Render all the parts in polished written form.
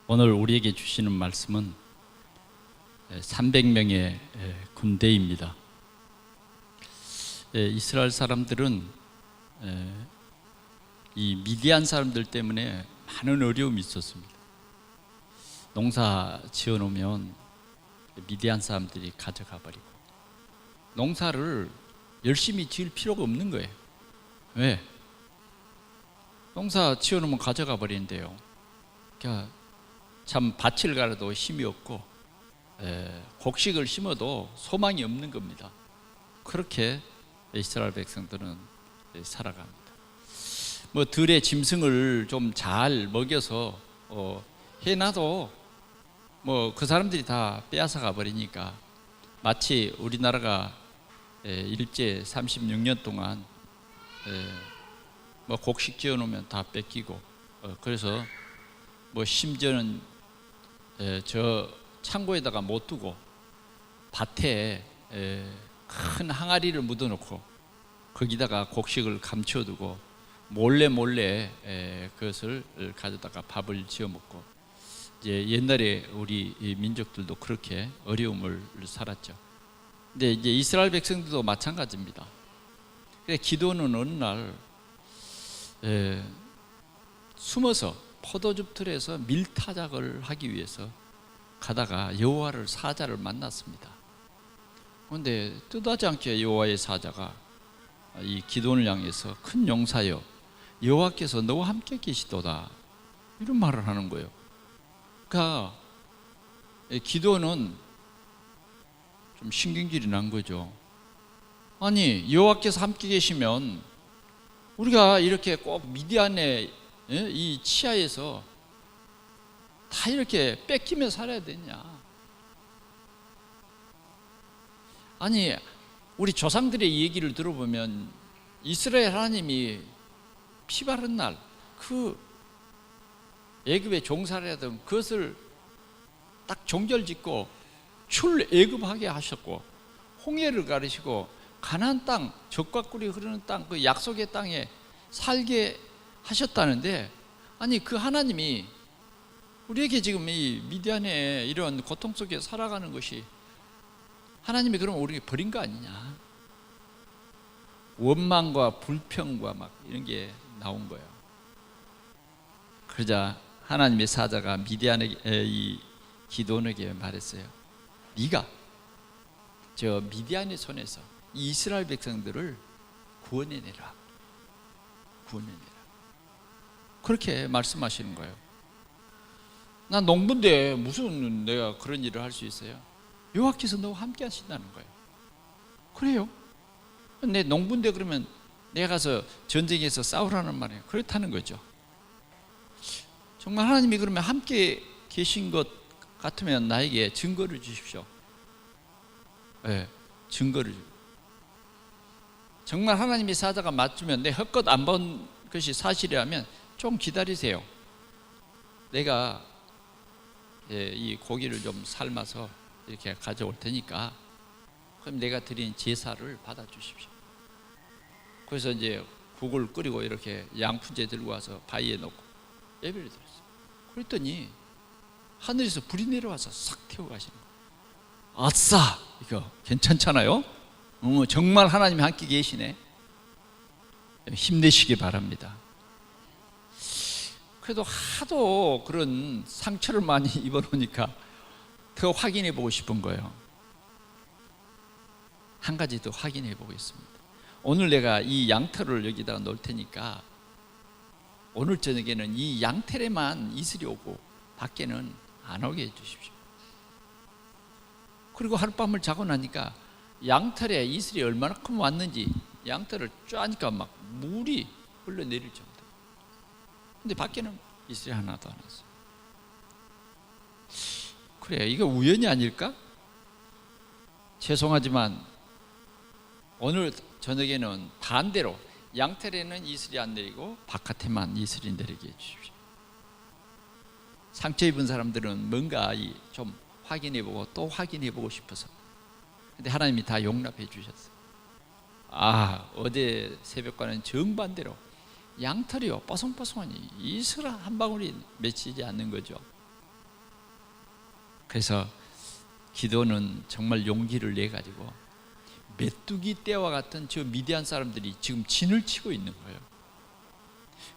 오늘 우리에게 주시는 말씀은 300명의 군대입니다. 이스라엘 사람들은 이 미디안 사람들 때문에 많은 어려움이 있었습니다. 농사 지어놓으면 미디안 사람들이 가져가 버리고, 농사를 열심히 지을 필요가 없는 거예요. 왜? 농사 지어놓으면 가져가 버리는데요. 그러니까 참 밭을 갈아도 힘이 없고 곡식을 심어도 소망이 없는 겁니다. 그렇게 이스라엘 백성들은 살아갑니다. 뭐 들의 짐승을 좀 잘 먹여서 해놔도 뭐 그 사람들이 다 빼앗아 가버리니까, 마치 우리나라가 일제 36년 동안 뭐 곡식 지어놓으면 다 뺏기고, 그래서 뭐 심지어는 저 창고에다가 못 두고 밭에 큰 항아리를 묻어놓고 거기다가 곡식을 감춰두고 몰래 그것을 가져다가 밥을 지어 먹고, 이제 옛날에 우리 민족들도 그렇게 어려움을 살았죠. 근데 이제 이스라엘 백성들도 마찬가지입니다. 그래 기도는 어느 날 숨어서 포도즙 틀에서 밀타작을 하기 위해서 가다가 여호와를 사자를 만났습니다. 그런데 뜻하지 않게 여호와의 사자가 이 기도원을 향해서 큰 용사여, 여호와께서 너와 함께 계시도다, 이런 말을 하는 거예요. 그러니까 기도원은 좀 신경질이 난 거죠. 아니, 여호와께서 함께 계시면 우리가 이렇게 꼭 미디안의 이 치하에서 다 이렇게 뺏기며 살아야 되냐? 아니, 우리 조상들의 얘기를 들어보면 이스라엘 하나님이 피 바른 날 그 애굽에 종살이 하던 그것을 딱 종결짓고 출애굽하게 하셨고, 홍해를 가르시고 가나안 땅, 젖과 꿀이 흐르는 땅, 그 약속의 땅에 살게 하셨다는데, 아니 그 하나님이 우리에게 지금 이 미디안의 이런 고통 속에 살아가는 것이, 하나님이 그럼 우리에게 버린 거 아니냐? 원망과 불평과 막 이런 게 나온 거예요. 그러자 하나님의 사자가 미디안의 이 기도원에게 말했어요. 네가 저 미디안의 손에서 이 이스라엘 백성들을 구원해내라. 구원해내라. 그렇게 말씀하시는 거예요. 난 농부인데 무슨 내가 그런 일을 할 수 있어요? 여호와께서 너와 함께 하신다는 거예요. 그래요? 내 농부인데 그러면 내가 가서 전쟁에서 싸우라는 말이에요. 그렇다는 거죠. 정말 하나님이 그러면 함께 계신 것 같으면 나에게 증거를 주십시오. 네, 증거를. 정말 하나님의 사자가 맞추면, 내 헛것 안 본 것이 사실이라면 좀 기다리세요. 내가 이 고기를 좀 삶아서 이렇게 가져올 테니까 그럼 내가 드린 제사를 받아주십시오. 그래서 이제 국을 끓이고 이렇게 양푼재 들고 와서 바위에 놓고 예배를 드렸어요. 그랬더니 하늘에서 불이 내려와서 싹 태워가시는 거예요. 아싸! 이거 괜찮잖아요? 정말 하나님이 함께 계시네. 힘내시기 바랍니다. 그래도 하도 그런 상처를 많이 입어놓으니까 더 확인해 보고 싶은 거예요. 한 가지 더 확인해 보겠습니다. 오늘 내가 이 양털을 여기다가 놓을 테니까 오늘 저녁에는 이 양털에만 이슬이 오고 밖에는 안 오게 해주십시오. 그리고 하룻밤을 자고 나니까 양털에 이슬이 얼마나큼 왔는지 양털을 쪼니까 막 물이 흘러내릴 정도. 근데 밖에는 이슬이 하나도 안 왔어요. 그래, 이거 우연이 아닐까? 죄송하지만 오늘 저녁에는 반대로 양털에는 이슬이 안 내리고 바깥에만 이슬이 내리게 해주십시오. 상처 입은 사람들은 뭔가 좀 확인해보고 또 확인해보고 싶어서, 근데 하나님이 다 용납해 주셨어요. 어제 새벽과는 정반대로 양털이요 뽀송뽀송하니 이슬 한 방울이 맺히지 않는 거죠. 그래서 기도는 정말 용기를 내 가지고 메뚜기 떼와 같은 저 미디안 사람들이 지금 진을 치고 있는 거예요.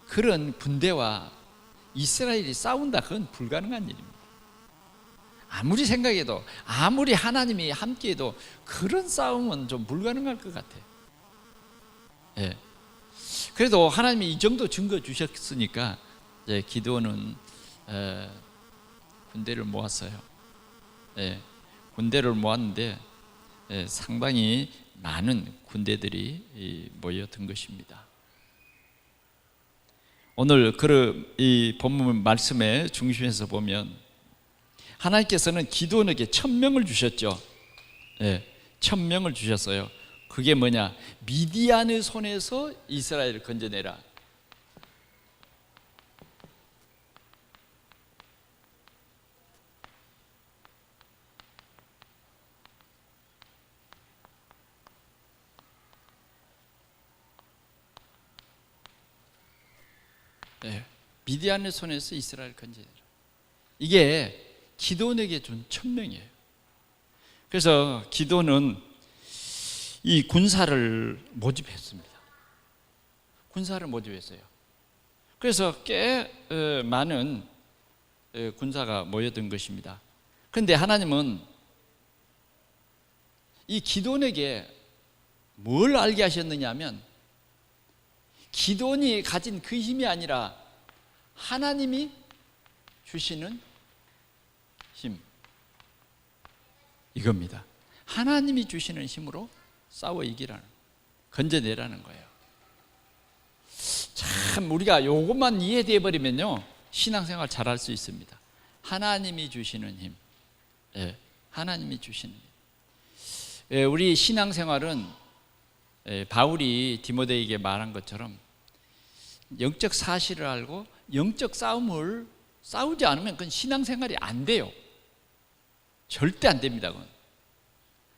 그런 군대와 이스라엘이 싸운다, 그건 불가능한 일입니다. 아무리 생각해도, 아무리 하나님이 함께해도 그런 싸움은 좀 불가능할 것 같아요. 예. 그래도 하나님이 이 정도 증거 주셨으니까 이제 기도는 군대를 모았어요. 예. 군대를 모았는데 상당히 많은 군대들이 모여든 것입니다. 오늘 이 본문 말씀의 중심에서 보면 하나님께서는 기드온에게 1000명을 주셨죠. 1000명을 주셨어요. 그게 뭐냐? 미디안의 손에서 이스라엘을 건져내라. 미디안의 손에서 이스라엘을 건져내라. 이게 기드온에게 준 1000명이에요. 그래서 기드온은 이 군사를 모집했습니다. 군사를 모집했어요. 그래서 꽤 많은 군사가 모여든 것입니다. 그런데 하나님은 이 기드온에게 뭘 알게 하셨느냐 하면, 기드온이 가진 그 힘이 아니라 하나님이 주시는 힘, 이겁니다. 하나님이 주시는 힘으로 싸워 이기라는, 건져내라는 거예요. 참 우리가 요것만 이해되어 버리면요, 신앙생활 잘할 수 있습니다. 하나님이 주시는 힘, 하나님이 주시는 힘. 우리 신앙생활은 바울이 디모데에게 말한 것처럼 영적 사실을 알고 영적 싸움을 싸우지 않으면 그건 신앙생활이 안 돼요. 절대 안 됩니다, 그건.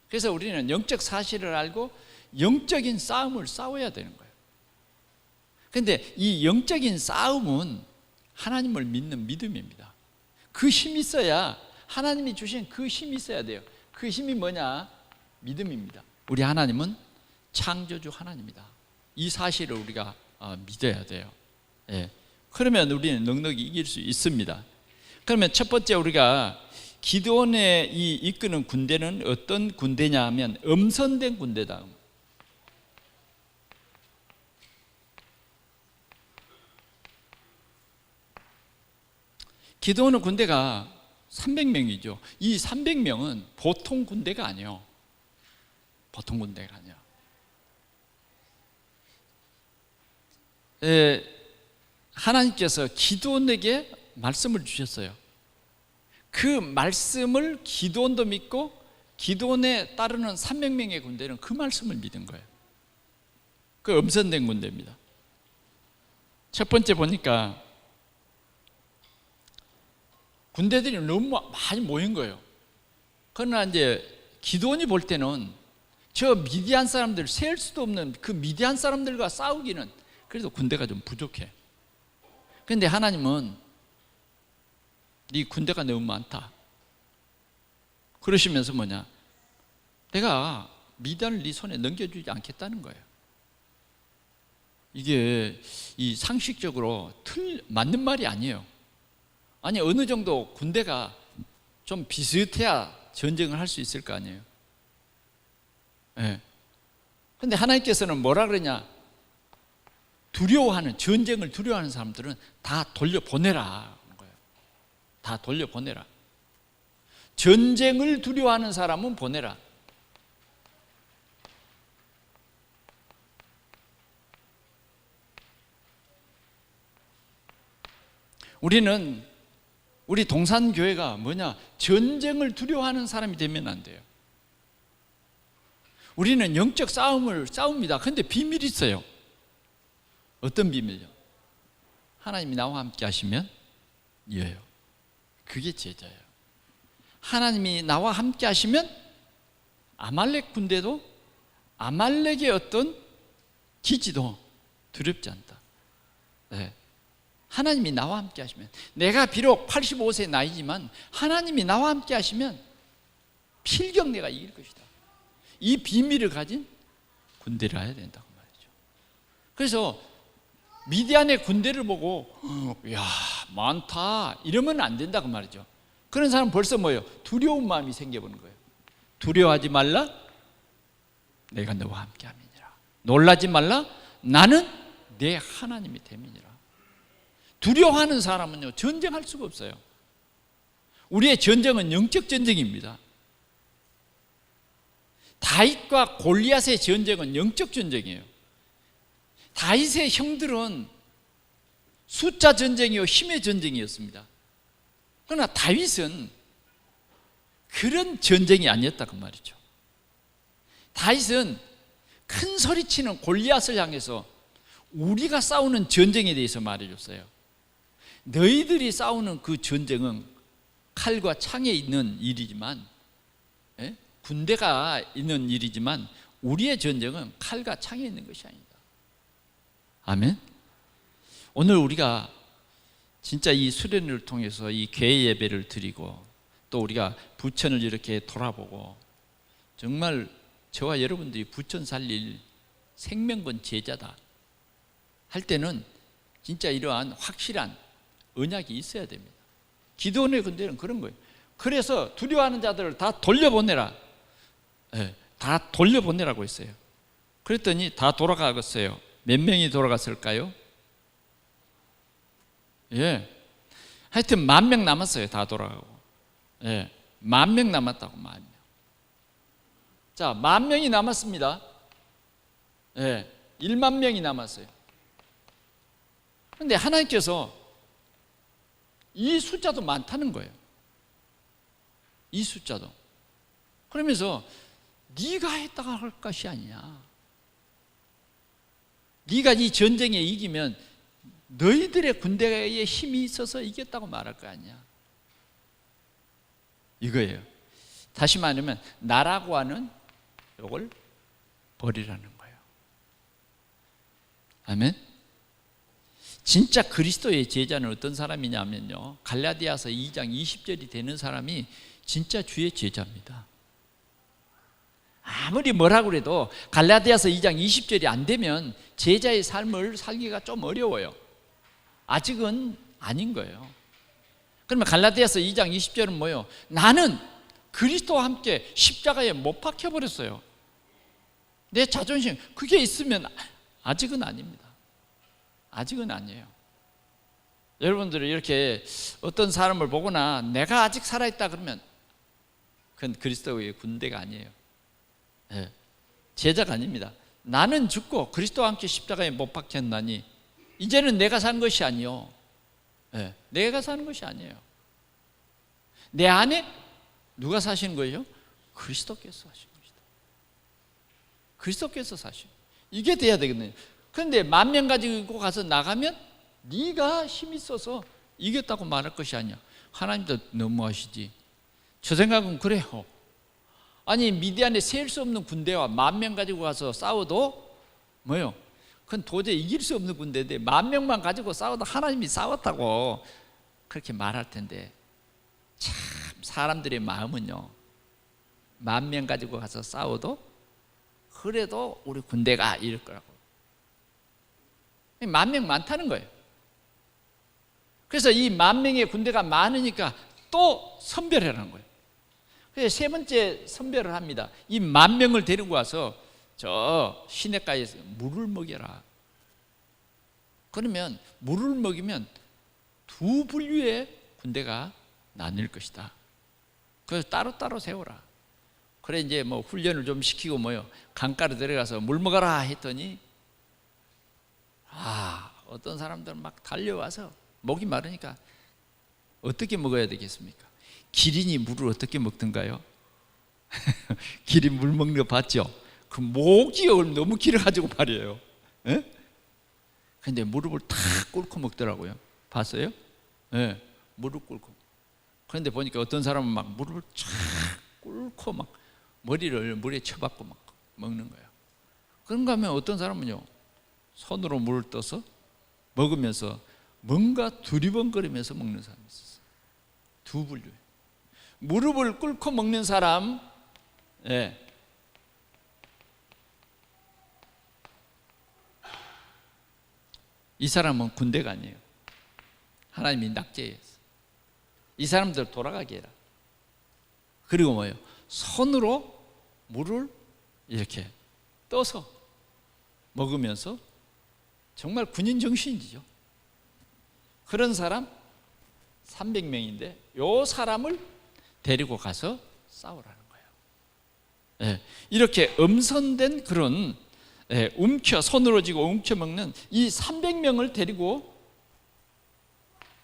그래서 우리는 영적 사실을 알고 영적인 싸움을 싸워야 되는 거예요. 그런데 이 영적인 싸움은 하나님을 믿는 믿음입니다. 그 힘이 있어야, 하나님이 주신 그 힘이 있어야 돼요. 그 힘이 뭐냐? 믿음입니다. 우리 하나님은 창조주 하나님이다. 이 사실을 우리가 믿어야 돼요. 그러면 우리는 넉넉히 이길 수 있습니다. 그러면 첫 번째, 우리가 기드온의 이 이끄는 군대는 어떤 군대냐 하면 엄선된 군대다. 기드온의 군대가 300명이죠. 이 300명은 보통 군대가 아니에요. 보통 군대가 아니야. 하나님께서 기드온에게 말씀을 주셨어요. 그 말씀을 기드온도 믿고 기드온에 따르는 300명의 군대는 그 말씀을 믿은 거예요. 그 엄선된 군대입니다. 첫 번째 보니까 군대들이 너무 많이 모인 거예요. 그러나 이제 기드온이 볼 때는 저 미디안 사람들, 셀 수도 없는 그 미디안 사람들과 싸우기는 그래도 군대가 좀 부족해. 그런데 하나님은 네 군대가 너무 많다 그러시면서 뭐냐? 내가 미디안을 네 손에 넘겨주지 않겠다는 거예요. 이게 이 상식적으로 맞는 말이 아니에요. 아니, 어느 정도 군대가 좀 비슷해야 전쟁을 할 수 있을 거 아니에요. 그런데 하나님께서는 뭐라 그러냐? 전쟁을 두려워하는 사람들은 다 돌려보내라. 다 돌려보내라. 전쟁을 두려워하는 사람은 보내라. 우리 동산교회가 뭐냐? 전쟁을 두려워하는 사람이 되면 안 돼요. 우리는 영적 싸움을 싸웁니다. 그런데 비밀이 있어요. 어떤 비밀이요? 하나님이 나와 함께 하시면 이어요. 그게 제자예요. 하나님이 나와 함께 하시면 아말렉 군대도, 아말렉의 어떤 기지도 두렵지 않다. 하나님이 나와 함께 하시면, 내가 비록 85세 나이지만 하나님이 나와 함께 하시면 필경 내가 이길 것이다. 이 비밀을 가진 군대를 해야 된다고 말이죠. 그래서 미디안의 군대를 보고 야 많다 이러면 안 된다고 말이죠. 그런 사람은 벌써 뭐예요? 두려운 마음이 생겨보는 거예요. 두려워하지 말라, 내가 너와 함께 함이니라. 놀라지 말라, 나는 내 하나님이 됨이니라. 두려워하는 사람은요 전쟁할 수가 없어요. 우리의 전쟁은 영적 전쟁입니다. 다윗과 골리앗의 전쟁은 영적 전쟁이에요. 다윗의 형들은 숫자 전쟁이요 힘의 전쟁이었습니다. 그러나 다윗은 그런 전쟁이 아니었다고 말이죠. 다윗은 큰 소리치는 골리앗을 향해서 우리가 싸우는 전쟁에 대해서 말해줬어요. 너희들이 싸우는 그 전쟁은 칼과 창에 있는 일이지만, 군대가 있는 일이지만 우리의 전쟁은 칼과 창에 있는 것이 아니다. 아멘. 오늘 우리가 진짜 이 수련회를 통해서 이 교회 예배를 드리고 또 우리가 부천을 이렇게 돌아보고 정말 저와 여러분들이 부천 살릴 생명건 제자다 할 때는 진짜 이러한 확실한 언약이 있어야 됩니다. 기도원의 군대는 그런 거예요. 그래서 두려워하는 자들을 다 돌려보내라. 다 돌려보내라고 했어요. 그랬더니 다 돌아가겠어요. 몇 명이 돌아갔을까요? 하여튼 10,000명 남았어요. 다 돌아가고. 10,000명 남았다고. 10,000명. 자, 10,000명이 남았습니다. 10,000명이 남았어요. 그런데 하나님께서 이 숫자도 많다는 거예요. 이 숫자도. 그러면서 네가 했다가 할 것이 아니냐. 네가 이 전쟁에 이기면 너희들의 군대에 힘이 있어서 이겼다고 말할 거 아니야. 이거예요. 다시 말하면 나라고 하는 이걸 버리라는 거예요. 아멘. 진짜 그리스도의 제자는 어떤 사람이냐면요, 갈라디아서 2장 20절이 되는 사람이 진짜 주의 제자입니다. 아무리 뭐라고 해도 갈라디아서 2장 20절이 안 되면 제자의 삶을 살기가 좀 어려워요. 아직은 아닌 거예요. 그러면 갈라디아서 2장 20절은 뭐예요? 나는 그리스도와 함께 십자가에 못 박혀버렸어요. 내 자존심, 그게 있으면 아직은 아닙니다. 아직은 아니에요. 여러분들이 이렇게 어떤 사람을 보거나 내가 아직 살아있다 그러면 그건 그리스도의 군대가 아니에요. 제자가 아닙니다. 나는 죽고 그리스도와 함께 십자가에 못 박혔나니 이제는 내가 산 것이 아니요. 내가 사는 것이 아니에요. 내 안에 누가 사시는 거예요? 그리스도께서 사시는 것이다. 그리스도께서 사시는, 이게 돼야 되거든요. 그런데 10,000명 가지고 가서 나가면 네가 힘 있어서 이겼다고 말할 것이 아니야. 하나님도 너무하시지. 저 생각은 그래요. 아니 미디안에 셀 수 없는 군대와 10,000명 가지고 가서 싸워도 뭐요? 그건 도저히 이길 수 없는 군대인데 10,000명만 가지고 싸워도 하나님이 싸웠다고 그렇게 말할 텐데, 참 사람들의 마음은요 10,000명 가지고 가서 싸워도 그래도 우리 군대가 이럴 거라고. 10,000명 많다는 거예요. 그래서 이 10,000명의 군대가 많으니까 또 선별하라는 거예요. 그래서 세 번째 선별을 합니다. 이 10,000명을 데리고 와서 저 시냇가에서 물을 먹여라. 그러면 물을 먹이면 두 분류의 군대가 나뉠 것이다. 그래서 따로따로 세워라. 그래 이제 뭐 훈련을 좀 시키고 뭐요, 강가로 들어가서 물 먹어라 했더니 어떤 사람들은 막 달려와서 목이 마르니까 어떻게 먹어야 되겠습니까? 기린이 물을 어떻게 먹던가요? 기린 물 먹는 거 봤죠? 그 목이 너무 길어가지고 말이에요. 근데 무릎을 탁 꿇고 먹더라고요. 봤어요? 무릎 꿇고. 그런데 보니까 어떤 사람은 막 무릎을 쫙 꿇고 막 머리를 물에 쳐박고 막 먹는 거예요. 그런가 하면 어떤 사람은요 손으로 물을 떠서 먹으면서 뭔가 두리번거리면서 먹는 사람이 있었어요. 두 분류. 무릎을 꿇고 먹는 사람, 예. 이 사람은 군대가 아니에요. 하나님이 낙제했어. 이 사람들 돌아가게 해라. 그리고 뭐예요? 손으로 물을 이렇게 떠서 먹으면서 정말 군인 정신이죠. 그런 사람 300명인데 요 사람을 데리고 가서 싸우라는 거예요. 예, 이렇게 엄선된 그런 손으로 쥐고 움켜먹는 이 300명을 데리고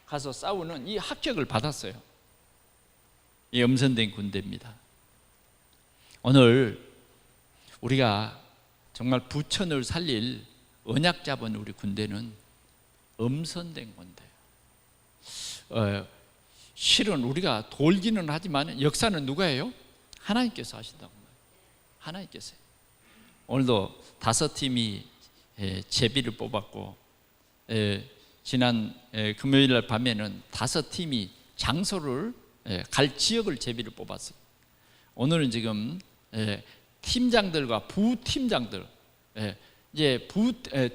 가서 싸우는 이 합격을 받았어요. 이 엄선된 군대입니다. 오늘 우리가 정말 부천을 살릴 언약 잡은 우리 군대는 엄선된 군대예요. 실은 우리가 돌기는 하지만 역사는 누가 해요? 하나님께서 하신다고 말해요. 하나님께서. 오늘도 5팀이 제비를 뽑았고, 지난 금요일 날 밤에는 5팀이 장소를 갈 지역을 제비를 뽑았어요. 오늘은 지금 팀장들과 부팀장들, 이제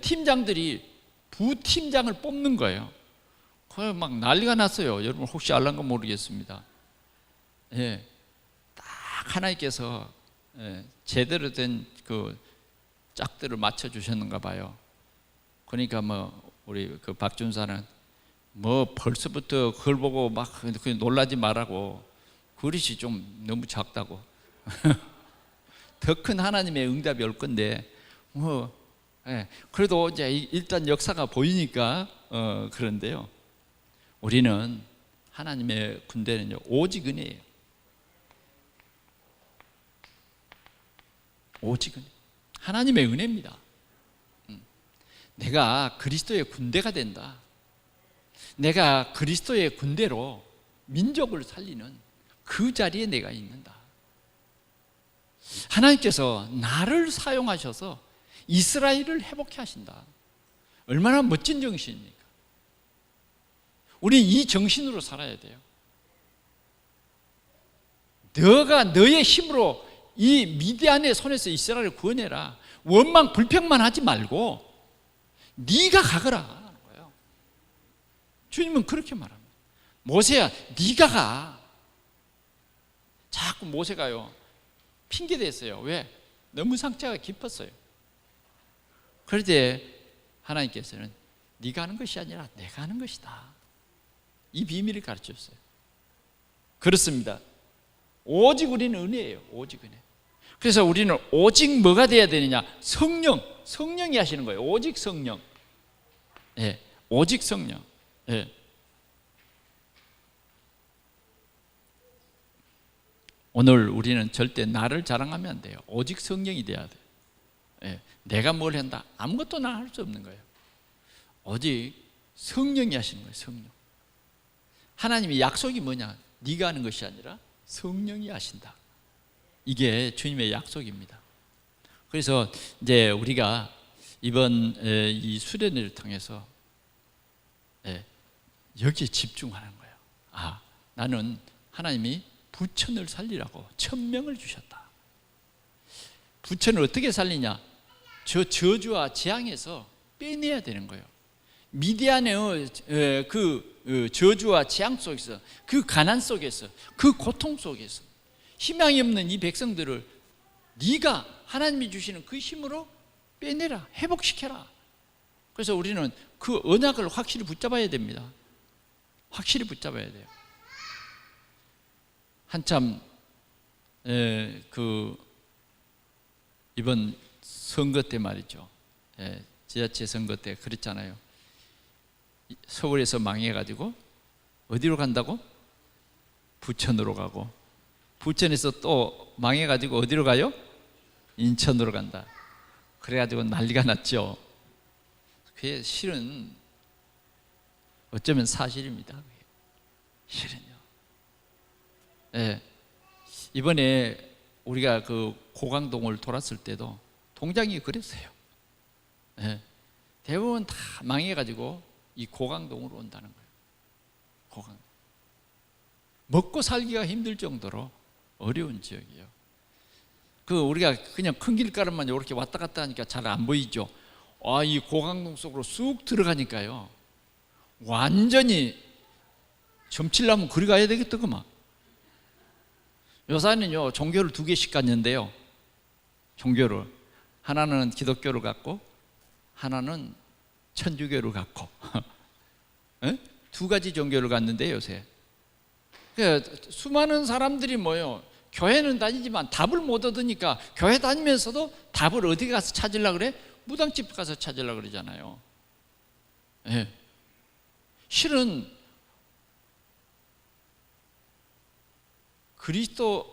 팀장들이 부팀장을 뽑는 거예요. 그래 막 난리가 났어요. 여러분 혹시 알란가 모르겠습니다. 딱 하나님께서 제대로 된 그 짝들을 맞춰 주셨는가 봐요. 그러니까 뭐 우리 그 박준사는 뭐 벌써부터 그걸 보고 막 놀라지 말라고, 그릇이 좀 너무 작다고. 더 큰 하나님의 응답이 올 건데 뭐 그래도 이제 일단 역사가 보이니까 그런데요. 우리는 하나님의 군대는요 오직 은혜예요. 오직 은혜. 하나님의 은혜입니다. 내가 그리스도의 군대가 된다. 내가 그리스도의 군대로 민족을 살리는 그 자리에 내가 있는다. 하나님께서 나를 사용하셔서 이스라엘을 회복해 하신다. 얼마나 멋진 정신입니까? 우리 이 정신으로 살아야 돼요. 너가 너의 힘으로 이 미디안의 손에서 이스라엘을 구원해라. 원망 불평만 하지 말고 네가 가거라 하는 거예요. 주님은 그렇게 말합니다. 모세야, 네가 가. 자꾸 모세가요 핑계 댔어요. 왜? 너무 상처가 깊었어요. 그럴 때 하나님께서는 네가 하는 것이 아니라 내가 하는 것이다. 이 비밀을 가르쳤어요. 그렇습니다. 오직 우리는 은혜예요. 오직 은혜. 그래서 우리는 오직 뭐가 돼야 되느냐? 성령이 하시는 거예요. 오직 성령. 오직 성령. 오늘 우리는 절대 나를 자랑하면 안 돼요. 오직 성령이 돼야 돼요. 내가 뭘 한다? 아무것도 나 할 수 없는 거예요. 오직 성령이 하시는 거예요. 성령. 하나님의 약속이 뭐냐? 네가 하는 것이 아니라 성령이 하신다. 이게 주님의 약속입니다. 그래서 이제 우리가 이번 이 수련회를 통해서 여기에 집중하는 거예요. 아, 나는 하나님이 부천을 살리라고 1000명을 주셨다. 부천을 어떻게 살리냐? 저 저주와 재앙에서 빼내야 되는 거예요. 미디안의 그 저주와 재앙 속에서, 그 가난 속에서, 그 고통 속에서 희망이 없는 이 백성들을 네가 하나님이 주시는 그 힘으로 빼내라, 회복시켜라. 그래서 우리는 그 언약을 확실히 붙잡아야 됩니다. 확실히 붙잡아야 돼요. 한참 그 이번 선거 때 말이죠. 지자체 선거 때 그랬잖아요. 서울에서 망해가지고 어디로 간다고? 부천으로 가고, 부천에서 또 망해가지고 어디로 가요? 인천으로 간다. 그래가지고 난리가 났죠. 그게 실은 어쩌면 사실입니다. 실은요. 이번에 우리가 그 고강동을 돌았을 때도 동장이 그랬어요. 대부분 다 망해가지고 이 고강동으로 온다는 거예요. 고강. 먹고 살기가 힘들 정도로 어려운 지역이에요. 우리가 그냥 큰 길가로만 이렇게 왔다 갔다 하니까 잘 안 보이죠. 이 고강동 속으로 쑥 들어가니까요, 완전히 점치려면 그리 가야 되겠더구만. 요사는요 종교를 2개씩 갖는데요. 종교를 하나는 기독교를 갖고 하나는 천주교를 갖고 2가지 종교를 갖는데 요새 수많은 사람들이 교회는 다니지만 답을 못 얻으니까 교회 다니면서도 답을 어디 가서 찾으려고 그래? 무당집 가서 찾으려고 그러잖아요. 예. 실은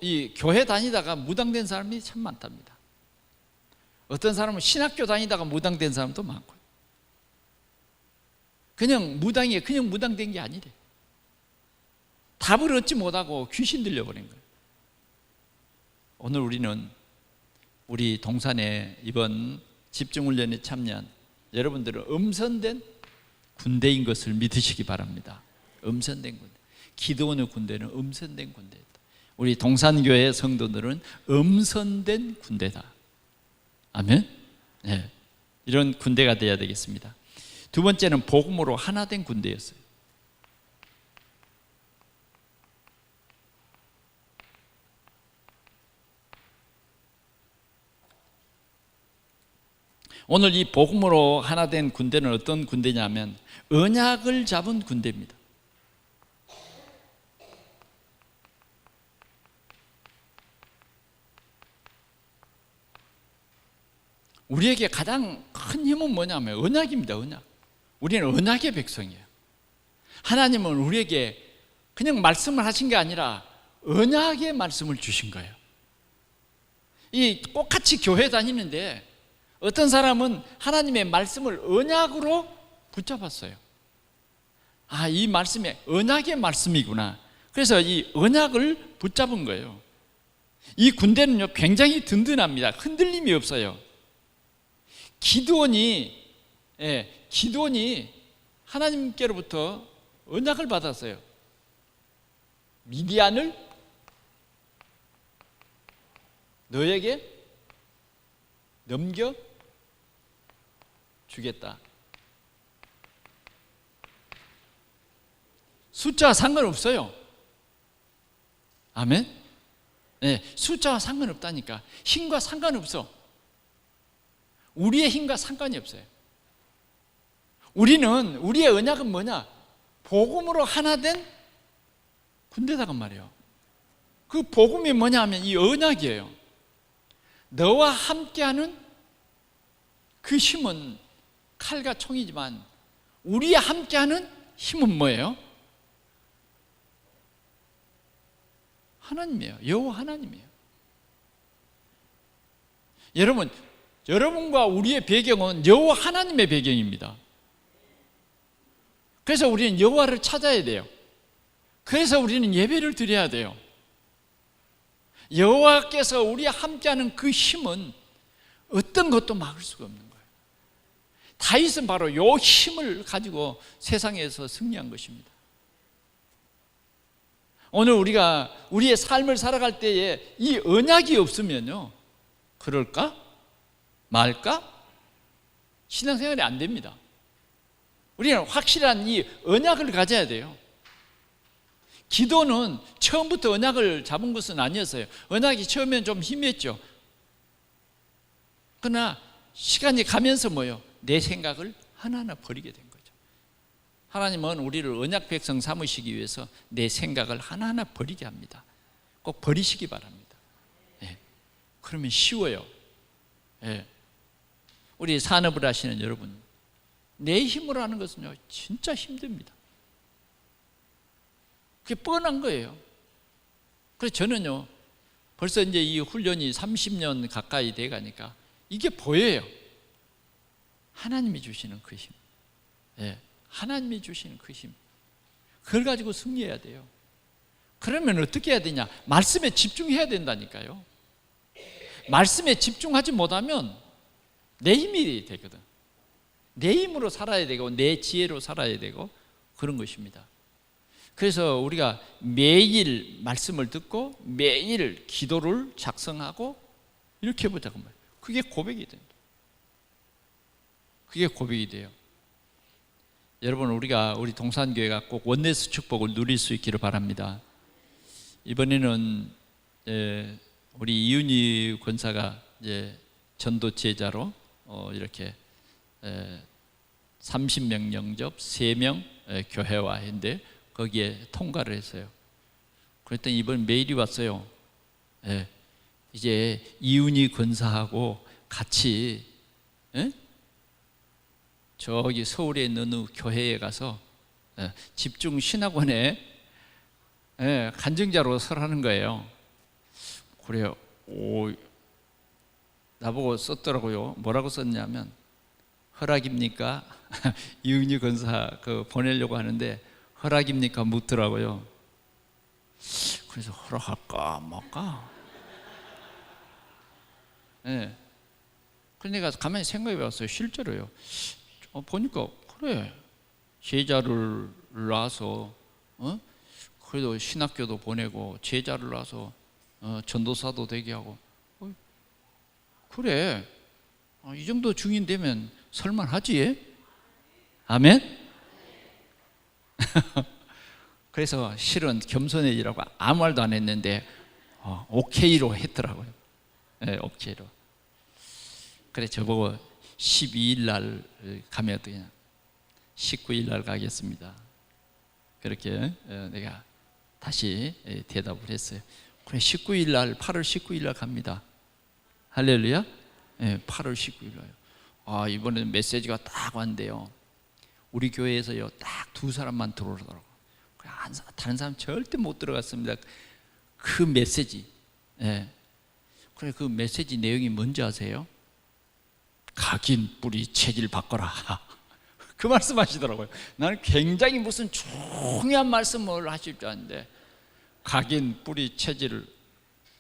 이 교회 다니다가 무당된 사람이 참 많답니다. 어떤 사람은 신학교 다니다가 무당된 사람도 많고요. 그냥 무당된 게 아니래. 답을 얻지 못하고 귀신 들려버린 거예요. 오늘 우리는 우리 동산에 이번 집중훈련에 참여한 여러분들은 음선된 군대인 것을 믿으시기 바랍니다. 음선된 군대. 기도원의 군대는 음선된 군대다. 우리 동산교회 성도들은 음선된 군대다. 아멘. 네. 이런 군대가 되어야 되겠습니다. 2번째는 복음으로 하나 된 군대였어요. 오늘 이 복음으로 하나 된 군대는 어떤 군대냐면 언약을 잡은 군대입니다. 우리에게 가장 큰 힘은 뭐냐면 언약입니다. 언약. 우리는 언약의 백성이에요. 하나님은 우리에게 그냥 말씀을 하신 게 아니라 언약의 말씀을 주신 거예요. 이 똑같이 교회 다니는데 어떤 사람은 하나님의 말씀을 언약으로 붙잡았어요. 이 말씀이 언약의 말씀이구나. 그래서 이 언약을 붙잡은 거예요. 이 군대는요 굉장히 든든합니다. 흔들림이 없어요. 기드온이 하나님께로부터 언약을 받았어요. 미디안을 너에게 넘겨 주겠다. 숫자와 상관없어요. 아멘. 네, 숫자와 상관없다니까. 힘과 상관없어. 우리의 힘과 상관이 없어요. 우리의 언약은 뭐냐? 복음으로 하나 된 군대다간 말이에요. 그 복음이 뭐냐 하면 이 언약이에요. 너와 함께하는 그 힘은 칼과 총이지만 우리와 함께하는 힘은 뭐예요? 하나님이에요. 여호와 하나님이에요. 여러분과 우리의 배경은 여호와 하나님의 배경입니다. 그래서 우리는 여호와를 찾아야 돼요. 그래서 우리는 예배를 드려야 돼요. 여호와께서 우리와 함께하는 그 힘은 어떤 것도 막을 수가 없는 거예요. 다윗은 바로 이 힘을 가지고 세상에서 승리한 것입니다. 오늘 우리가 우리의 삶을 살아갈 때에 이 언약이 없으면요, 그럴까? 말까? 신앙생활이 안 됩니다. 우리는 확실한 이 언약을 가져야 돼요. 기도는 처음부터 언약을 잡은 것은 아니었어요. 언약이 처음엔 좀 희미했죠. 그러나 시간이 가면서 내 생각을 하나하나 버리게 된 거죠. 하나님은 우리를 언약 백성 삼으시기 위해서 내 생각을 하나하나 버리게 합니다. 꼭 버리시기 바랍니다. 그러면 쉬워요. 우리 산업을 하시는 여러분, 내 힘으로 하는 것은요 진짜 힘듭니다. 그게 뻔한 거예요. 그래서 저는요 벌써 이제 이 훈련이 30년 가까이 돼 가니까 이게 보여요. 하나님이 주시는 그 힘. 하나님이 주시는 그 힘. 그걸 가지고 승리해야 돼요. 그러면 어떻게 해야 되냐? 말씀에 집중해야 된다니까요. 말씀에 집중하지 못하면 내 힘이 되거든. 내 힘으로 살아야 되고 내 지혜로 살아야 되고 그런 것입니다. 그래서 우리가 매일 말씀을 듣고 매일 기도를 작성하고 이렇게 해보자고 말이에요. 그게 고백이 됩니다. 그게 고백이 돼요. 여러분, 우리 동산교회가 꼭 원네스 축복을 누릴 수 있기를 바랍니다. 이번에는 우리 이윤희 권사가 이제 전도 제자로 이렇게 30명 영접, 3명 교회와 했는데 거기에 통과를 했어요. 그랬더니 이번 메일이 왔어요. 이제 이윤희 권사하고 같이 저기 서울에 있는 어느 교회에 가서 집중 신학원에 간증자로 서라는 거예요. 그래요. 나보고 썼더라고요. 뭐라고 썼냐면 허락입니까? 이은희 권사 보내려고 하는데 허락입니까? 묻더라고요. 그래서 허락할까 말까? 그러니까 가만히 생각해 봤어요. 실제로요. 보니까 그래, 제자를 낳아서 그래도 신학교도 보내고 제자를 낳아서 전도사도 되게 하고 그래, 이 정도 중인 되면 설만하지. 아멘. 그래서 실은 겸손해지라고 아무 말도 안 했는데 오케이로 했더라고요. 오케이로. 그래, 저보고 12일 날 가면 어떠냐, 19일 날 가겠습니다. 그렇게 내가 다시 대답을 했어요. 그래, 19일 날, 8월 19일 날 갑니다. 할렐루야. 8월 19일 날요. 이번에는 메시지가 딱 왔는데요. 우리 교회에서요, 딱 2사람만 들어오더라고요. 다른 사람 절대 못 들어갔습니다. 그 메시지. 그래, 그 메시지 내용이 뭔지 아세요? 각인 뿌리 체질 바꿔라. 그 말씀 하시더라고요. 나는 굉장히 무슨 중요한 말씀을 하실 줄 알았는데 각인 뿌리 체질을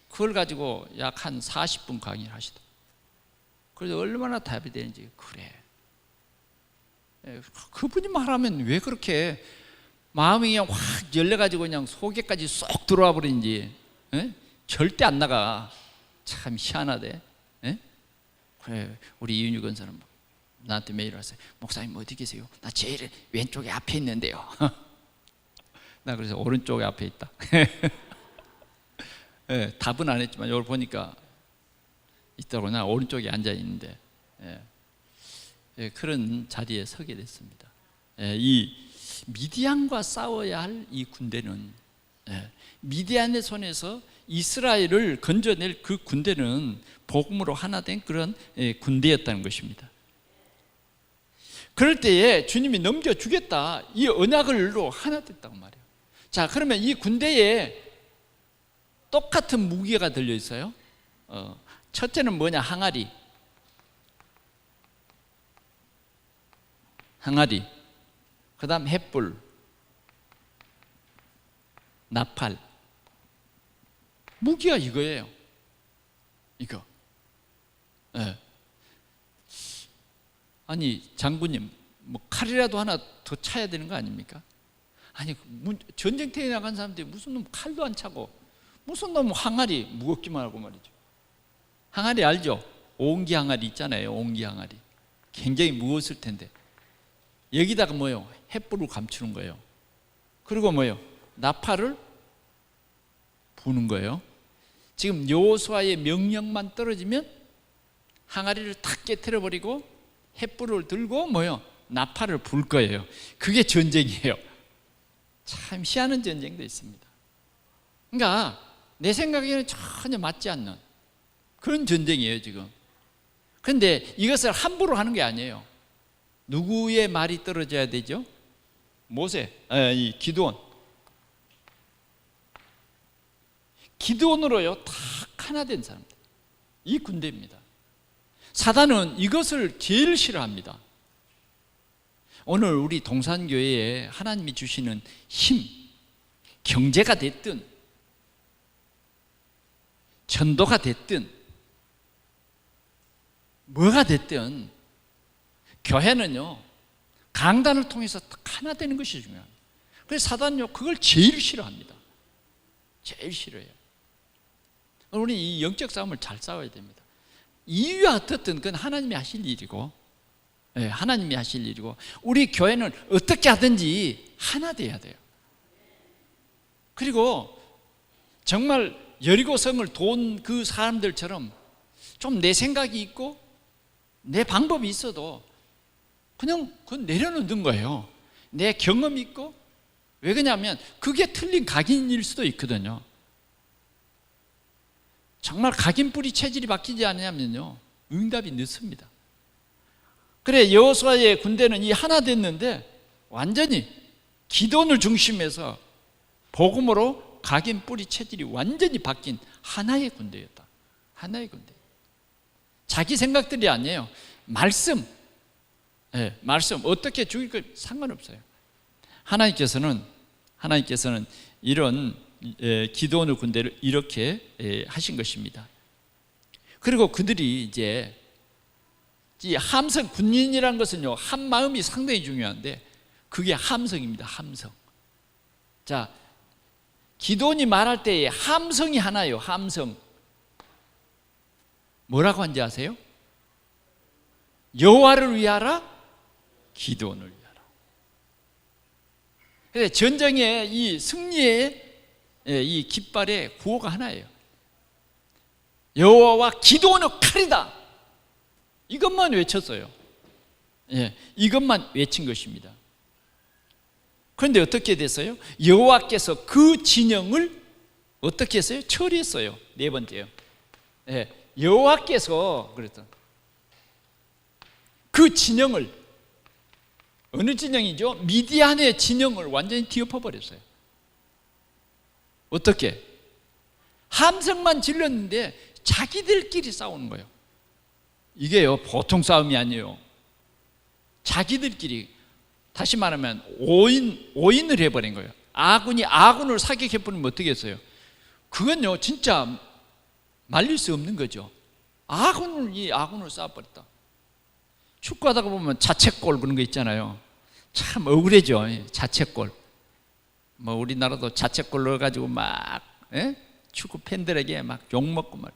그걸 가지고 약 한 40분 강의를 하시더라고요. 그래서 얼마나 답이 되는지. 그래, 그분이 말하면 왜 그렇게 마음이 그냥 확 열려가지고 그냥 속에까지 쏙 들어와 버리는지 절대 안 나가. 참 희한하대. 그래, 우리 이윤희 권사는 나한테 메일 왔어요. 목사님 어디 계세요? 나 제일 왼쪽에 앞에 있는데요. 나 그래서 오른쪽에 앞에 있다. 답은 안 했지만 여기 보니까 있다고. 나 오른쪽에 앉아 있는데 그런 자리에 서게 됐습니다. 이 미디안과 싸워야 할 이 군대는, 미디안의 손에서 이스라엘을 건져낼 그 군대는 복음으로 하나 된 그런 군대였다는 것입니다. 그럴 때에 주님이 넘겨주겠다, 이 언약을로 하나 됐다고 말이에요. 자, 그러면 이 군대에 똑같은 무기가 들려 있어요. 첫째는 뭐냐? 항아리. 그 다음 횃불, 나팔. 무기가 이거예요. 이거. 아니, 장군님, 뭐 칼이라도 하나 더 차야 되는 거 아닙니까? 아니, 전쟁터에 나간 사람들이 무슨 놈 칼도 안 차고 무슨 놈 항아리 무겁기만 하고 말이죠. 항아리 알죠? 옹기 항아리 있잖아요. 옹기 항아리 굉장히 무거웠을 텐데 여기다가 뭐요? 횃불을 감추는 거예요. 그리고 뭐요? 나팔을 부는 거예요. 지금 여호수아의 명령만 떨어지면 항아리를 탁 깨트려 버리고 횃불을 들고 뭐요? 나팔을 불 거예요. 그게 전쟁이에요. 참 희한한 전쟁도 있습니다. 그러니까 내 생각에는 전혀 맞지 않는 그런 전쟁이에요 지금. 그런데 이것을 함부로 하는 게 아니에요. 누구의 말이 떨어져야 되죠? 모세, 이 기드온으로요 딱 하나 된 사람들, 이 군대입니다. 사단은 이것을 제일 싫어합니다. 오늘 우리 동산교회에 하나님이 주시는 힘, 경제가 됐든 전도가 됐든 뭐가 됐든 교회는요, 강단을 통해서 딱 하나 되는 것이 중요합니다. 그래서 사단은요, 그걸 제일 싫어합니다. 제일 싫어해요. 우리 이 영적 싸움을 잘 싸워야 됩니다. 이유가 어떻든 그건 하나님이 하실 일이고, 하나님이 하실 일이고, 우리 교회는 어떻게 하든지 하나 돼야 돼요. 그리고 정말 여리고성을 돈 그 사람들처럼 좀 내 생각이 있고 내 방법이 있어도 그냥 그건 내려놓는 거예요. 내 경험이 있고. 왜 그러냐면 그게 틀린 각인일 수도 있거든요. 정말 각인 뿌리 체질이 바뀌지 않으면요, 응답이 늦습니다. 그래, 여호수아의 군대는 이 하나 됐는데 완전히 기도원을 중심해서 복음으로 각인 뿌리 체질이 완전히 바뀐 하나의 군대였다. 하나의 군대. 자기 생각들이 아니에요. 말씀, 말씀 어떻게 죽일 것 상관없어요. 하나님께서는 이런 기드온의 군대를 이렇게 하신 것입니다. 그리고 그들이 이제 이 함성, 군인이라는 것은요, 한 마음이 상당히 중요한데 그게 함성입니다. 함성. 자, 기드온이 말할 때의 함성이 하나예요. 함성. 뭐라고 한지 아세요? 여호와를 위하라, 기드온을 위하라. 그래서 전쟁의 이 승리의 이 깃발의 구호가 하나예요. 여호와와 기드온의 칼이다. 이것만 외쳤어요. 이것만 외친 것입니다. 그런데 어떻게 됐어요? 여호와께서 그 진영을 어떻게 했어요? 처리했어요. 네 번째요. 여호와께서 그랬던 그 진영을, 어느 진영이죠? 미디안의 진영을 완전히 뒤엎어 버렸어요. 어떻게? 함성만 질렀는데 자기들끼리 싸우는 거예요. 이게요, 보통 싸움이 아니에요. 자기들끼리, 다시 말하면 오인을 해버린 거예요. 아군이 아군을 사격해버리면 어떻게 했어요? 그건요, 진짜 말릴 수 없는 거죠. 아군을 쏴버렸다. 축구하다가 보면 자책골 그런 거 있잖아요. 참 억울해져. 자책골. 뭐 우리나라도 자책골 넣어가지고 막 축구 팬들에게 막 욕먹고 말.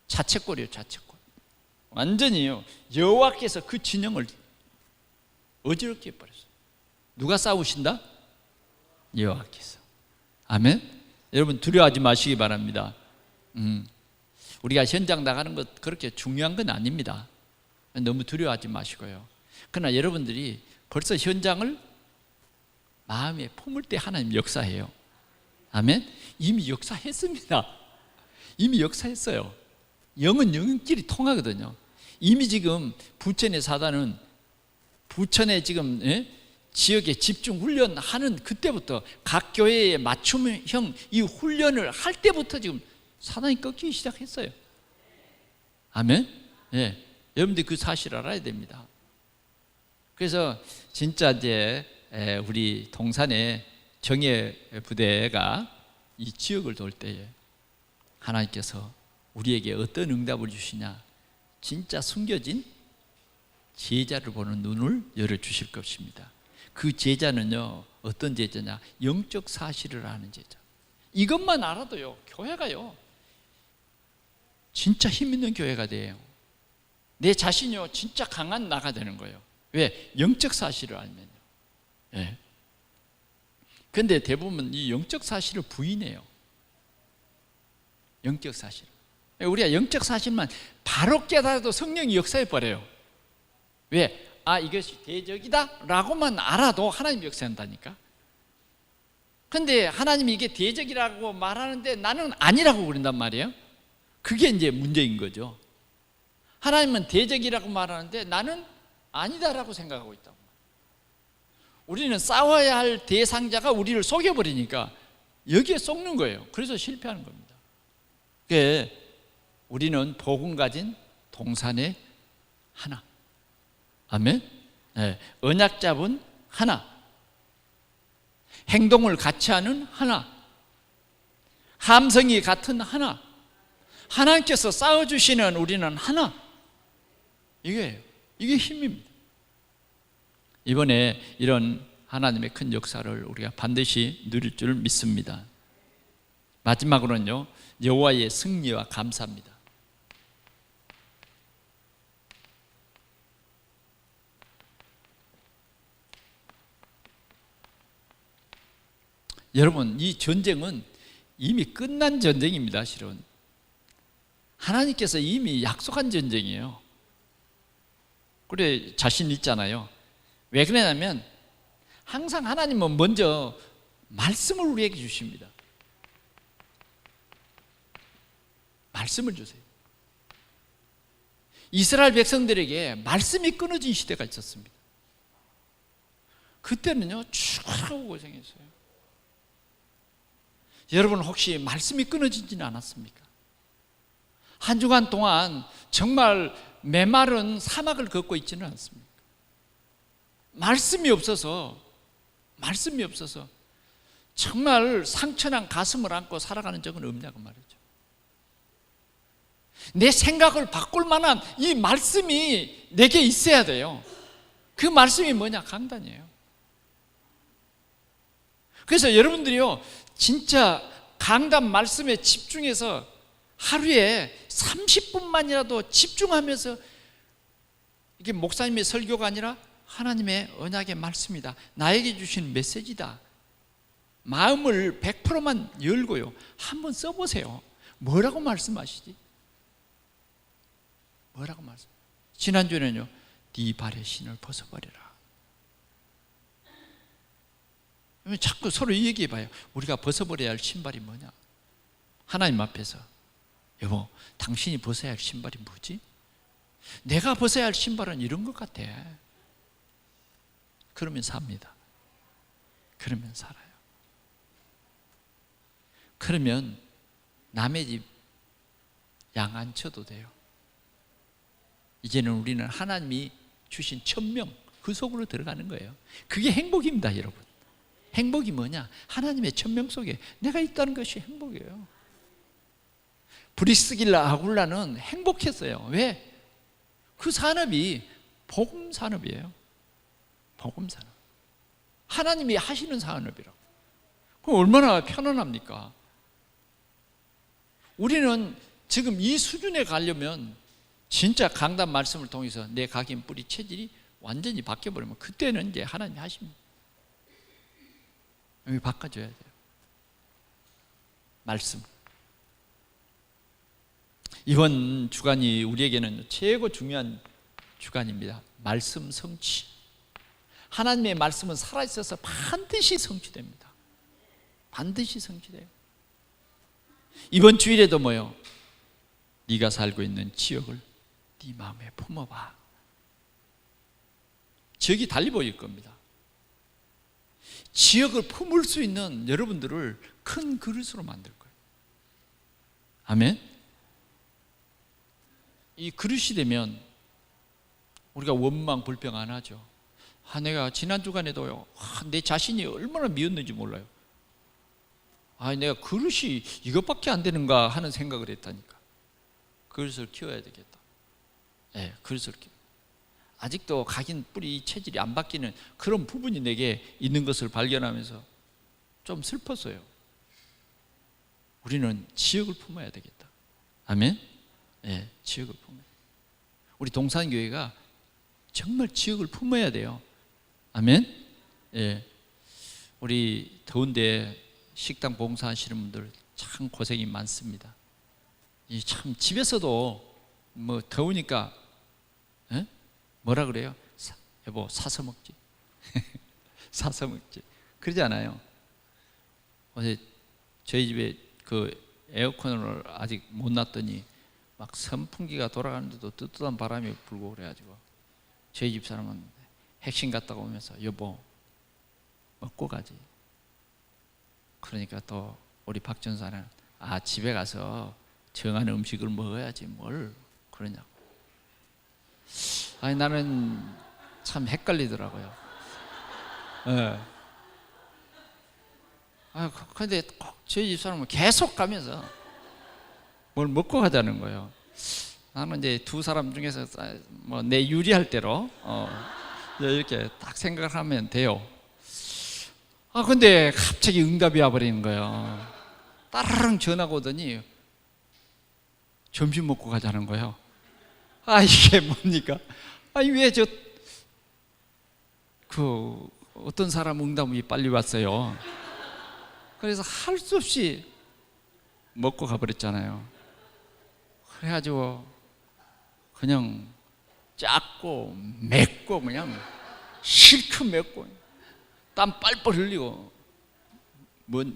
자책골이에요, 자책골. 완전히요, 여호와께서 그 진영을 어지럽게 해버렸어요. 누가 싸우신다? 여호와께서. 아멘. 여러분 두려워하지 마시기 바랍니다. 우리가 현장 나가는 것 그렇게 중요한 건 아닙니다. 너무 두려워하지 마시고요. 그러나 여러분들이 벌써 현장을 마음에 품을 때 하나님 역사해요. 아멘. 이미 역사했습니다. 이미 역사했어요. 영은 영끼리 통하거든요. 이미 지금 부천의 사단은 부천에 지금 지역에 집중 훈련하는 그때부터 각 교회에 맞춤형 이 훈련을 할 때부터 지금 사단이 꺾이기 시작했어요. 아멘. 여러분들 그 사실 알아야 됩니다. 그래서 진짜 이제 우리 동산의 정예 부대가 이 지역을 돌 때에 하나님께서 우리에게 어떤 응답을 주시냐, 진짜 숨겨진 제자를 보는 눈을 열어주실 것입니다. 그 제자는요, 어떤 제자냐, 영적 사실을 아는 제자. 이것만 알아도요, 교회가요 진짜 힘 있는 교회가 돼요. 내 자신이요 진짜 강한 나가 되는 거예요. 왜? 영적 사실을 알면요. 그런데 대부분 이 영적 사실을 부인해요. 영적 사실. 우리가 영적 사실만 바로 깨달아도 성령이 역사해 버려요. 왜? 아, 이것이 대적이다 라고만 알아도 하나님이 역사한다니까. 그런데 하나님이 이게 대적이라고 말하는데 나는 아니라고 그런단 말이에요. 그게 이제 문제인 거죠. 하나님은 대적이라고 말하는데 나는 아니다라고 생각하고 있다고. 우리는 싸워야 할 대상자가 우리를 속여버리니까 여기에 속는 거예요. 그래서 실패하는 겁니다. 그게 우리는 복음 가진 동산의 하나. 아멘. 언약 잡은 하나. 행동을 같이 하는 하나. 함성이 같은 하나. 하나님께서 싸워주시는 우리는 하나. 이거예요. 이게 힘입니다. 이번에 이런 하나님의 큰 역사를 우리가 반드시 누릴 줄 믿습니다. 마지막으로는요, 여호와의 승리와 감사입니다. 여러분, 이 전쟁은 이미 끝난 전쟁입니다. 실은 하나님께서 이미 약속한 전쟁이에요. 그래, 자신 있잖아요. 왜 그러냐면 항상 하나님은 먼저 말씀을 우리에게 주십니다. 말씀을 주세요. 이스라엘 백성들에게 말씀이 끊어진 시대가 있었습니다. 그때는요, 죽으라고 고생했어요. 여러분, 혹시 말씀이 끊어지지는 않았습니까? 한 주간 동안 정말 메마른 사막을 걷고 있지는 않습니까? 말씀이 없어서 정말 상처난 가슴을 안고 살아가는 적은 없냐고 말이죠. 내 생각을 바꿀 만한 이 말씀이 내게 있어야 돼요. 그 말씀이 뭐냐? 강단이에요. 그래서 여러분들이요, 진짜 강단 말씀에 집중해서 하루에 30분만이라도 집중하면서, 이게 목사님의 설교가 아니라 하나님의 언약의 말씀이다, 나에게 주신 메시지다, 마음을 100%만 열고요 한번 써보세요. 뭐라고 말씀하시지? 뭐라고 말씀? 지난주에는요, 네 발의 신을 벗어버려라. 자꾸 서로 얘기해봐요. 우리가 벗어버려야 할 신발이 뭐냐? 하나님 앞에서, 여보, 당신이 벗어야 할 신발이 뭐지? 내가 벗어야 할 신발은 이런 것 같아. 그러면 삽니다. 그러면 살아요. 그러면 남의 집 양 안 쳐도 돼요. 이제는 우리는 하나님이 주신 천명, 그 속으로 들어가는 거예요. 그게 행복입니다, 여러분. 행복이 뭐냐? 하나님의 천명 속에 내가 있다는 것이 행복이에요. 브리스길라 아굴라는 행복했어요. 왜? 그 산업이 복음 산업이에요. 복음 산업. 하나님이 하시는 산업이라고. 그럼 얼마나 편안합니까? 우리는 지금 이 수준에 가려면 진짜 강단 말씀을 통해서 내 각인 뿌리 체질이 완전히 바뀌어버리면 그때는 이제 하나님이 하십니다. 여기 바꿔줘야 돼요. 말씀. 이번 주간이 우리에게는 최고 중요한 주간입니다. 말씀 성취. 하나님의 말씀은 살아있어서 반드시 성취됩니다. 반드시 성취돼요. 이번 주일에도 뭐요? 네가 살고 있는 지역을 네 마음에 품어봐. 지역이 달리 보일 겁니다. 지역을 품을 수 있는 여러분들을 큰 그릇으로 만들 거예요. 아멘. 이 그릇이 되면 우리가 원망 불평 안 하죠. 내가 지난 주간에도요, 내 자신이 얼마나 미웠는지 몰라요. 내가 그릇이 이것밖에 안 되는가 하는 생각을 했다니까. 그릇을 키워야 되겠다. 네, 그릇을 키워. 아직도 각인 뿌리 체질이 안 바뀌는 그런 부분이 내게 있는 것을 발견하면서 좀 슬펐어요. 우리는 지역을 품어야 되겠다. 아멘. 네, 지역을 품어야. 우리 동산교회가 정말 지역을 품어야 돼요. 아멘. 예. 우리 더운데 식당 봉사하시는 분들 참 고생이 많습니다. 참 집에서도 뭐 더우니까 뭐라 그래요? 여보, 사서 먹지. 사서 먹지. 그러지 않아요? 어제 저희 집에 그 에어컨을 아직 못 놨더니 막 선풍기가 돌아가는데도 뜨뜻한 바람이 불고 그래가지고 저희 집 사람은 핵심 갔다가 오면서 여보, 먹고 가지. 그러니까 또 우리 박 전사는 집에 가서 정한 음식을 먹어야지 뭘 그러냐고. 나는 참 헷갈리더라고요. 네. 근데 꼭 저희 집 사람은 계속 가면서 뭘 먹고 가자는 거예요. 나는 이제 두 사람 중에서 뭐 내 유리할 대로 이렇게 딱 생각을 하면 돼요. 근데 갑자기 응답이 와버리는 거예요. 따르릉 전화가 오더니 점심 먹고 가자는 거예요. 이게 뭡니까? 왜 어떤 사람 응답이 빨리 왔어요. 그래서 할 수 없이 먹고 가버렸잖아요. 그래가지고 그냥 작고 맵고 그냥 실컷 맵고 땀 뻘뻘 흘리고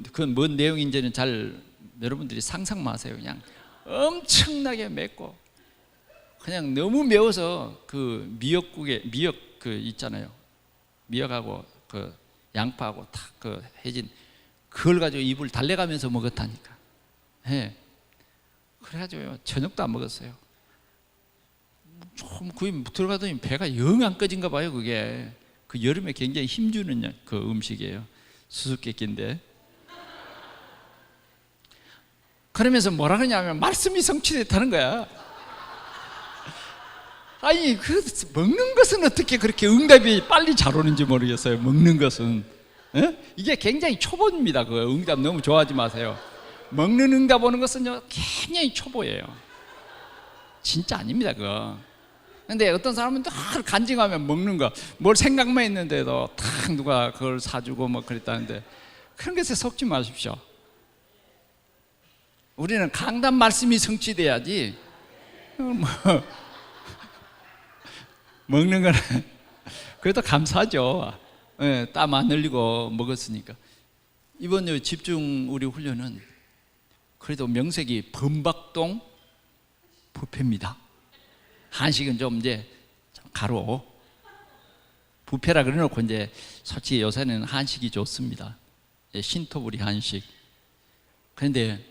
그건 뭔 내용인지는 잘 여러분들이 상상 마세요. 그냥 엄청나게 맵고 그냥 너무 매워서 그 미역 그 있잖아요. 미역하고 그 양파하고 탁 그 해진 그걸 가지고 입을 달래가면서 먹었다니까. 그래가지고 저녁도 안 먹었어요. 좀 거기 들어가더니 배가 영 안 꺼진가 봐요. 그게 그 여름에 굉장히 힘주는 그 음식이에요. 수수께끼인데. 그러면서 뭐라 그러냐면 말씀이 성취됐다는 거야. 먹는 것은 어떻게 그렇게 응답이 빨리 잘 오는지 모르겠어요. 먹는 것은 이게 굉장히 초보입니다. 그 응답 너무 좋아하지 마세요. 먹는 응답 오는 것은요 굉장히 초보예요. 진짜 아닙니다 그거. 근데 어떤 사람은 늘 간증하면 먹는 거 뭘 생각만 했는데도 탁 누가 그걸 사주고 뭐 그랬다는데 그런 것에 속지 마십시오. 우리는 강단 말씀이 성취돼야지 먹는 거는 그래도 감사하죠. 땀 안 흘리고 먹었으니까. 이번 집중 우리 훈련은 그래도 명색이 범박동 뷔페입니다. 한식은 좀 이제 가로 뷔페라 그래놓고 이제 솔직히 요새는 한식이 좋습니다. 신토부리 한식. 그런데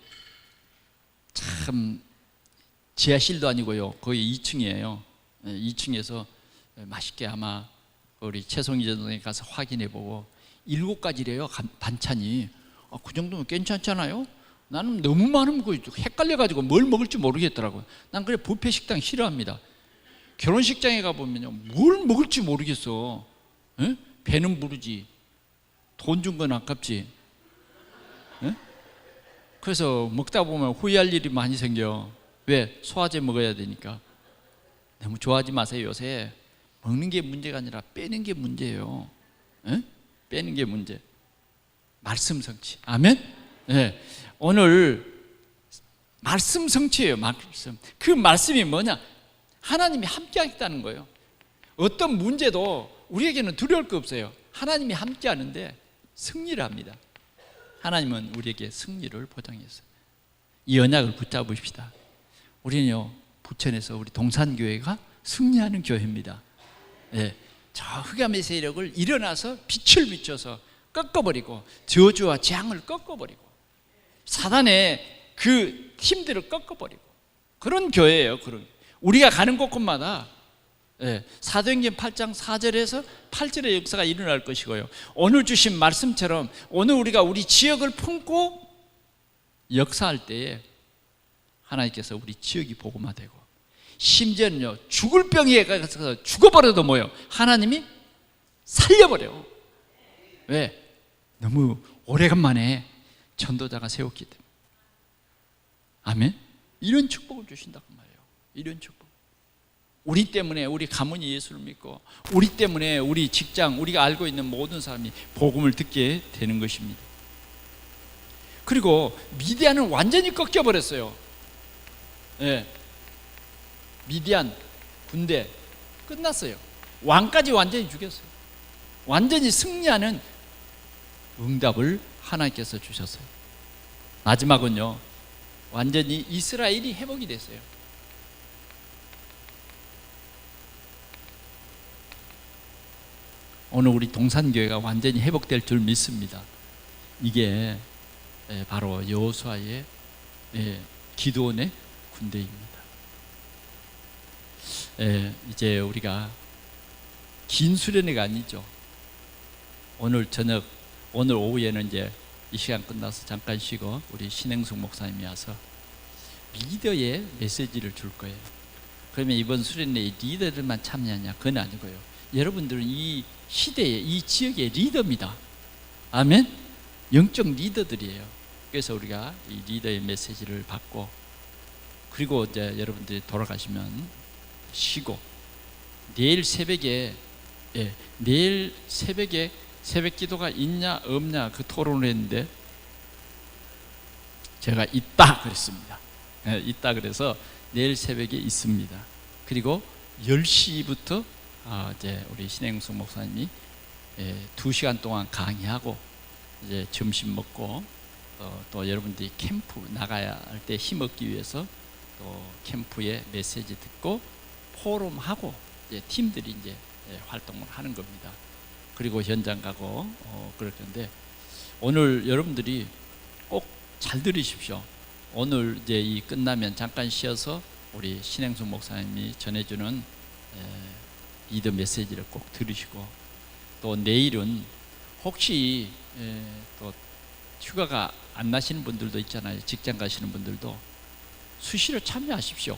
참 지하실도 아니고요. 거의 2층이에요. 2층에서 맛있게 아마 우리 최송희 전동에 가서 확인해보고 7가지래요 반찬이. 그 정도면 괜찮잖아요. 나는 너무 많으면 헷갈려가지고 뭘 먹을지 모르겠더라고요. 난 그래 뷔페 식당 싫어합니다. 결혼식장에 가보면요 뭘 먹을지 모르겠어. 배는 부르지 돈 준 건 아깝지. 그래서 먹다 보면 후회할 일이 많이 생겨. 왜? 소화제 먹어야 되니까. 너무 좋아하지 마세요. 요새 먹는 게 문제가 아니라 빼는 게 문제예요. 빼는 게 문제. 말씀 성취. 아멘? 오늘 말씀 성취예요. 말씀. 그 말씀이 뭐냐? 하나님이 함께 하겠다는 거예요. 어떤 문제도 우리에게는 두려울 거 없어요. 하나님이 함께 하는데 승리를 합니다. 하나님은 우리에게 승리를 보장했어요. 이 언약을 붙잡으십시다. 우리는요 부천에서 우리 동산교회가 승리하는 교회입니다. 저 흑암의 세력을 일어나서 빛을 비춰서 꺾어버리고 저주와 재앙을 꺾어버리고 사단의 그 힘들을 꺾어버리고 그런 교회예요. 그런 우리가 가는 곳곳마다 사도행전 8장 4절에서 8절의 역사가 일어날 것이고요. 오늘 주신 말씀처럼 오늘 우리가 우리 지역을 품고 역사할 때에 하나님께서 우리 지역이 복음화되고 심지어는요 죽을 병에 가서 죽어버려도 뭐요 하나님이 살려버려. 왜? 너무 오래간만에 전도자가 세웠기 때문에. 아멘. 이런 축복을 주신다고 말이에요. 이런 축복. 우리 때문에 우리 가문이 예수를 믿고 우리 때문에 우리 직장 우리가 알고 있는 모든 사람이 복음을 듣게 되는 것입니다. 그리고 미디안은 완전히 꺾여버렸어요. 미디안 군대 끝났어요. 왕까지 완전히 죽였어요. 완전히 승리하는 응답을 하나님께서 주셨어요. 마지막은요 완전히 이스라엘이 회복이 됐어요. 오늘 우리 동산교회가 완전히 회복될 줄 믿습니다. 이게 바로 여호수아의 기드온의 군대입니다. 이제 우리가 긴 수련회가 아니죠. 오늘 저녁, 오늘 오후에는 이제 이 시간 끝나서 잠깐 쉬고 우리 신행숙 목사님이 와서 리더의 메시지를 줄 거예요. 그러면 이번 수련회에 리더들만 참여하냐? 그건 아니고요. 여러분들은 이 시대의 이 지역의 리더입니다. 아멘. 영적 리더들이에요. 그래서 우리가 이 리더의 메시지를 받고, 그리고 이제 여러분들이 돌아가시면 쉬고, 내일 새벽에 새벽 기도가 있냐 없냐 그 토론을 했는데 제가 있다 그랬습니다. 있다 그래서 내일 새벽에 있습니다. 그리고 10시부터 이제 우리 신행숙 목사님이 2시간 동안 강의하고 이제 점심 먹고 또 여러분들이 캠프 나가야 할 때 힘얻기 위해서 또 캠프의 메시지 듣고 포럼하고 이제 팀들이 이제 활동을 하는 겁니다. 그리고 현장 가고 그럴 건데, 오늘 여러분들이 꼭 잘 들으십시오. 오늘 이제 이 끝나면 잠깐 쉬어서 우리 신행숙 목사님이 전해주는 리더 메시지를 꼭 들으시고, 또 내일은 혹시 또 휴가가 안 나시는 분들도 있잖아요. 직장 가시는 분들도 수시로 참여하십시오.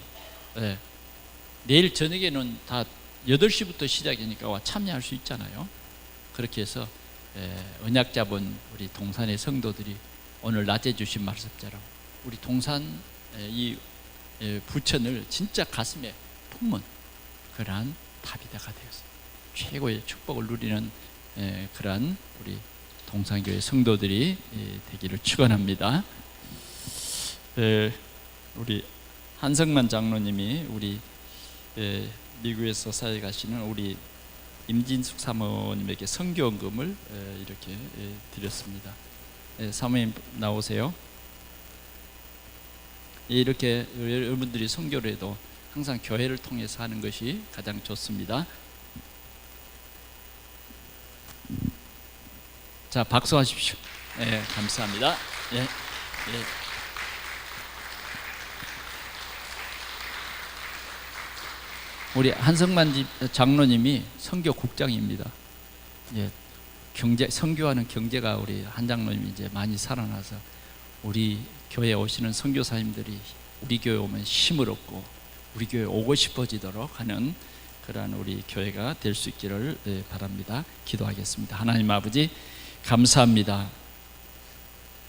내일 저녁에는 다 8시부터 시작이니까 참여할 수 있잖아요. 그렇게 해서 언약 잡은 우리 동산의 성도들이 오늘 낮에 주신 말씀처럼 우리 동산 이 부천을 진짜 가슴에 품은 그러한 다비다가 되어서 최고의 축복을 누리는 그러한 우리 동산교회 성도들이 되기를 축원합니다. 우리 한성만 장로님이 우리 미국에서 사회 가시는 우리 임진숙 사모님에게 선교원금을 이렇게 드렸습니다. 사모님 나오세요. 이렇게 여러분들이 선교를 해도 항상 교회를 통해서 하는 것이 가장 좋습니다. 자, 박수하십시오. 감사합니다. 우리 한성만 장로님이 선교국장입니다. 선교하는 경제가 우리 한 장로님이 이제 많이 살아나서 우리 교회에 오시는 선교사님들이 우리 교회 오면 힘을 얻고 우리 교회 오고 싶어지도록 하는 그러한 우리 교회가 될 수 있기를 바랍니다. 기도하겠습니다. 하나님 아버지, 감사합니다.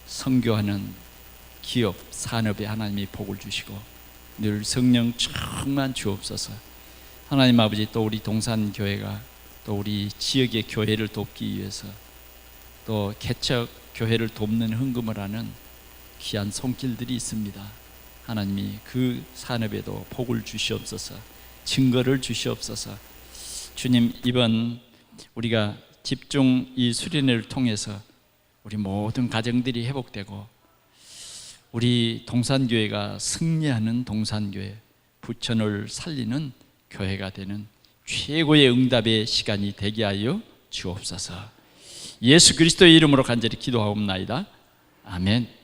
선교하는 기업, 산업에 하나님이 복을 주시고 늘 성령 충만 주옵소서. 하나님 아버지, 또 우리 동산교회가 또 우리 지역의 교회를 돕기 위해서 또 개척 교회를 돕는 헌금을 하는 귀한 손길들이 있습니다. 하나님이 그 산업에도 복을 주시옵소서, 증거를 주시옵소서. 주님, 이번 우리가 집중 이 수련회를 통해서 우리 모든 가정들이 회복되고 우리 동산교회가 승리하는 동산교회, 부천을 살리는 교회가 되는 최고의 응답의 시간이 되게 하여 주옵소서. 예수 그리스도의 이름으로 간절히 기도하옵나이다. 아멘.